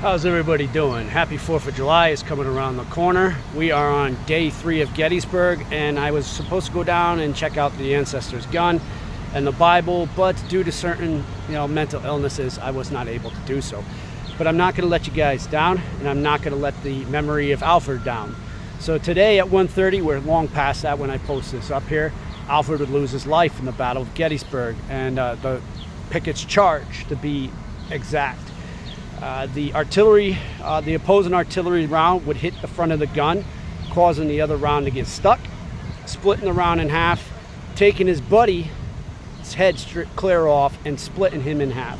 How's everybody doing? Happy 4th of July is coming around the corner. We are on day 3 of Gettysburg, and I was supposed to go down and check out the ancestors' gun and the Bible, but due to certain mental illnesses, I was not able to do so. But I'm not going to let you guys down, and I'm not going to let the memory of Alfred down. So today at 1:30, we're long past that when I post this up here, Alfred would lose his life in the Battle of Gettysburg, and the Pickett's charge, to be exact. The opposing artillery round would hit the front of the gun, causing the other round to get stuck, splitting the round in half, taking his buddy's head clear off and splitting him in half.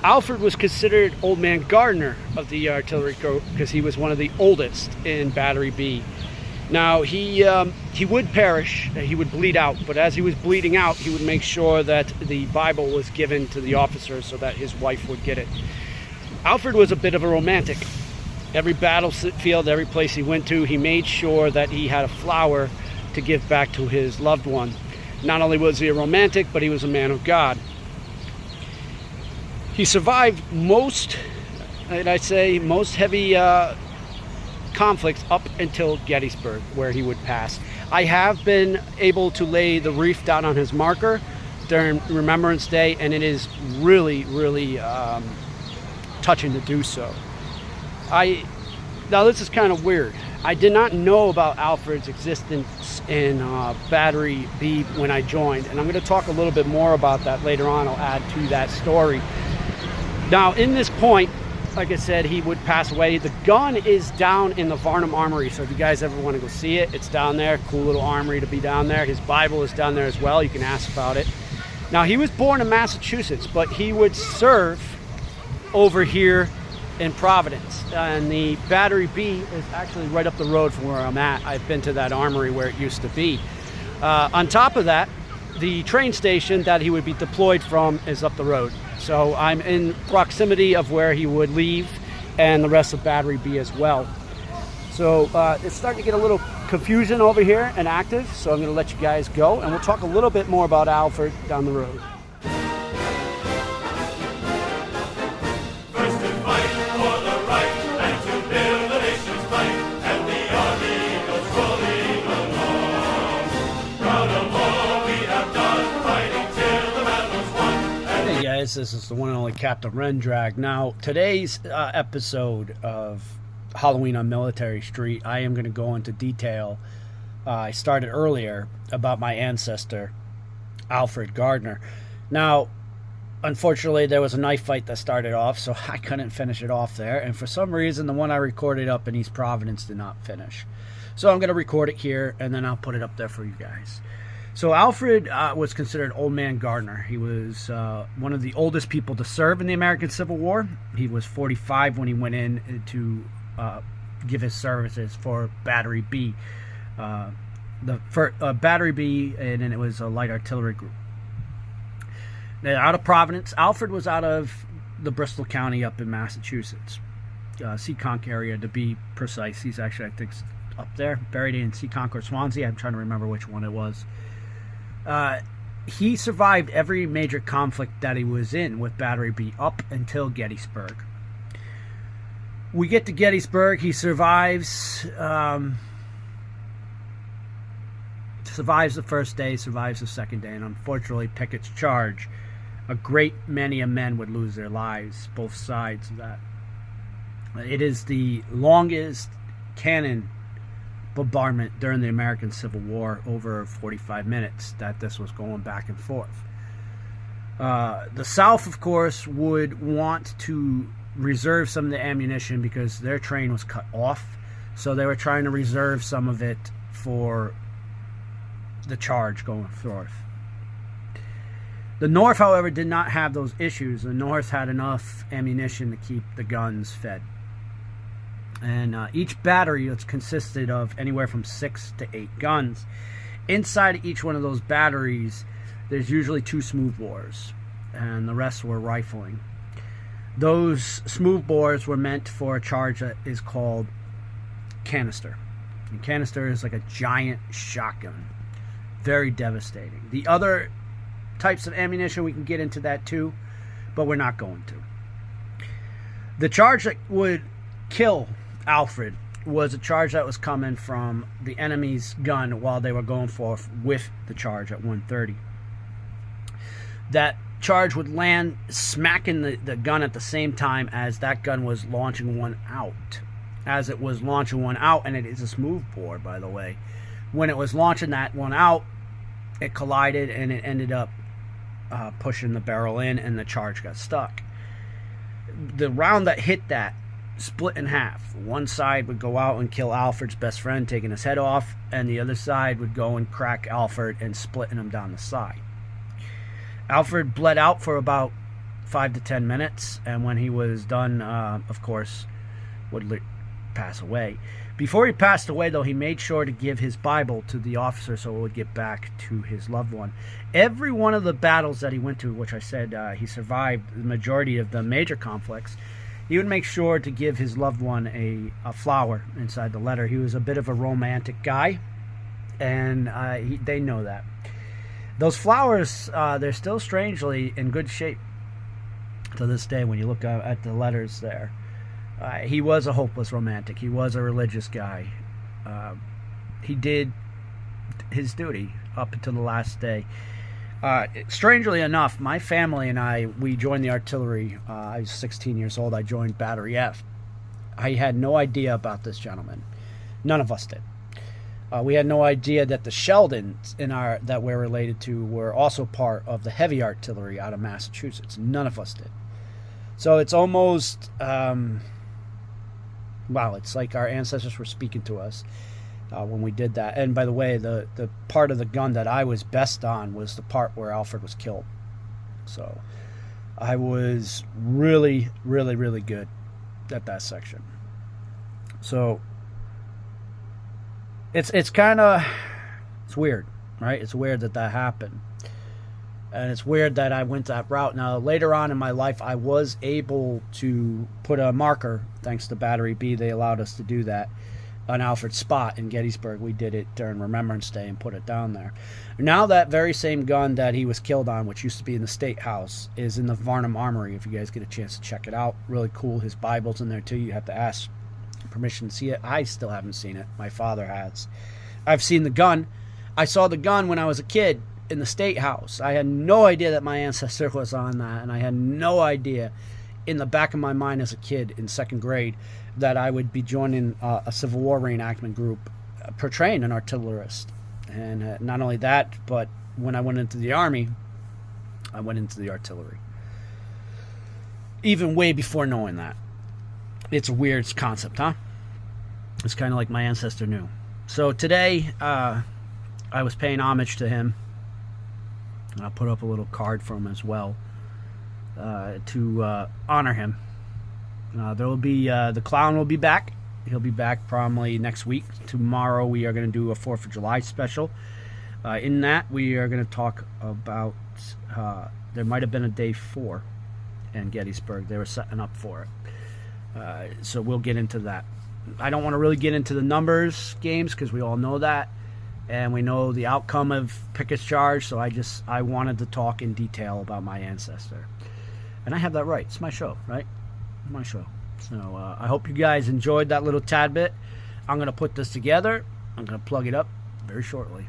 Alfred was considered Old Man Gardner of the artillery corps because he was one of the oldest in Battery B. Now, he would perish, he would bleed out, but as he was bleeding out, he would make sure that the Bible was given to the officer so that his wife would get it. Alfred was a bit of a romantic. Every battlefield, every place he went to, he made sure that he had a flower to give back to his loved one. Not only was he a romantic, but he was a man of God. He survived most heavy conflicts up until Gettysburg, where he would pass. I have been able to lay the wreath down on his marker during Remembrance Day, and it is really, really touching to do so. Now this is kind of weird. I did not know about Alfred's existence in Battery B when I joined, and I'm going to talk a little bit more about that later on. I'll add to that story. Now, in this point, like I said, he would pass away. The gun is down in the Varnum Armory, so if you guys ever want to go see it, it's down there. Cool little armory to be down there. His Bible is down there as well. You can ask about it. Now, he was born in Massachusetts, but he would serve over here in Providence, and the Battery B is actually right up the road from where I'm at. I've been to that armory where it used to be. On top of that, the train station that he would be deployed from is up the road. So I'm in proximity of where he would leave and the rest of Battery B as well. So it's starting to get a little confusion over here and active, so I'm going to let you guys go, and we'll talk a little bit more about Alfred down the road. This is the one and only Captain Rendrag. Now, today's episode of Halloween on Military Street, I am going to go into detail. I started earlier about my ancestor, Alfred Gardner. Now, unfortunately, there was a knife fight that started off, so I couldn't finish it off there. And for some reason, the one I recorded up in East Providence did not finish. So I'm going to record it here, and then I'll put it up there for you guys. So Alfred was considered Old Man Gardner. He was one of the oldest people to serve in the American Civil War. He was 45 when he went in to give his services for Battery B. Battery B, and then it was a light artillery group. Now, out of Providence, Alfred was out of the Bristol County up in Massachusetts. Seekonk area, to be precise. He's actually, I think, up there, buried in Seekonk or Swansea. I'm trying to remember which one it was. He survived every major conflict that he was in with Battery B up until Gettysburg. We get to Gettysburg. He survives the first day, survives the second day, and unfortunately Pickett's charge. A great many of men would lose their lives, both sides of that. It is the longest cannon bombardment during the American Civil War, over 45 minutes that this was going back and forth. The South, of course, would want to reserve some of the ammunition because their train was cut off, so they were trying to reserve some of it for the charge going forth. The North, however, did not have those issues. The North had enough ammunition to keep the guns fed. And each battery was consisted of anywhere from 6 to 8 guns. Inside each one of those batteries, there's usually 2 smooth bores. and the rest were rifling. Those smooth bores were meant for a charge that is called canister. And canister is like a giant shotgun. Very devastating. The other types of ammunition, we can get into that too, but we're not going to. The charge that would kill Alfred was a charge that was coming from the enemy's gun while they were going forth with the charge at 1:30. That charge would land smacking the gun at the same time as that gun was launching one out. As it was launching one out, and it is a smooth bore, by the way, when it was launching that one out, it collided and it ended up pushing the barrel in, and the charge got stuck. The round that hit that split in half. One side would go out and kill Alfred's best friend, taking his head off, and the other side would go and crack Alfred and splitting him down the side. Alfred bled out for about 5 to 10 minutes, and when he was done, of course, would pass away. Before he passed away, though, he made sure to give his Bible to the officer so it would get back to his loved one. Every one of the battles that he went to, which I said he survived the majority of the major conflicts, he would make sure to give his loved one a flower inside the letter. He was a bit of a romantic guy, and they know that. Those flowers, they're still strangely in good shape to this day when you look at the letters there. He was a hopeless romantic. He was a religious guy. He did his duty up until the last day. Strangely enough, my family and I, we joined the artillery. I was 16 years old. I joined Battery F. I had no idea about this gentleman. None of us did. We had no idea that the Sheldons that we're related to were also part of the heavy artillery out of Massachusetts. None of us did. So it's almost, wow, it's like our ancestors were speaking to us when we did that. And by the way, the part of the gun that I was best on was the part where Alfred was killed. So I was really, really, really good at that section. So it's kind of, it's weird, right? It's weird that happened. And it's weird that I went that route. Now, later on in my life, I was able to put a marker, thanks to Battery B. They allowed us to do that on Alfred's spot in Gettysburg. We did it during Remembrance Day and put it down there. Now that very same gun that he was killed on, which used to be in the State House, is in the Varnum Armory, if you guys get a chance to check it out. Really cool. His Bible's in there, too. You have to ask permission to see it. I still haven't seen it. My father has. I've seen the gun. I saw the gun when I was a kid in the State House. I had no idea that my ancestor was on that, and I had no idea in the back of my mind as a kid in second grade that I would be joining a Civil War reenactment group portraying an artillerist. And not only that, but when I went into the Army, I went into the artillery. Even way before knowing that. It's a weird concept, huh? It's kind of like my ancestor knew. So today, I was paying homage to him. I'll put up a little card for him as well to honor him. There will be the clown will be back. He'll be back probably next week. Tomorrow we are going to do a 4th of July special. In that we are going to talk about there might have been a day 4 in Gettysburg. They were setting up for it. So we'll get into that. I don't want to really get into the numbers games because we all know that. And we know the outcome of Pickett's charge, so I wanted to talk in detail about my ancestor. And I have that right. It's my show, right? My show. So I hope you guys enjoyed that little tad bit. I'm going to put this together. I'm going to plug it up very shortly.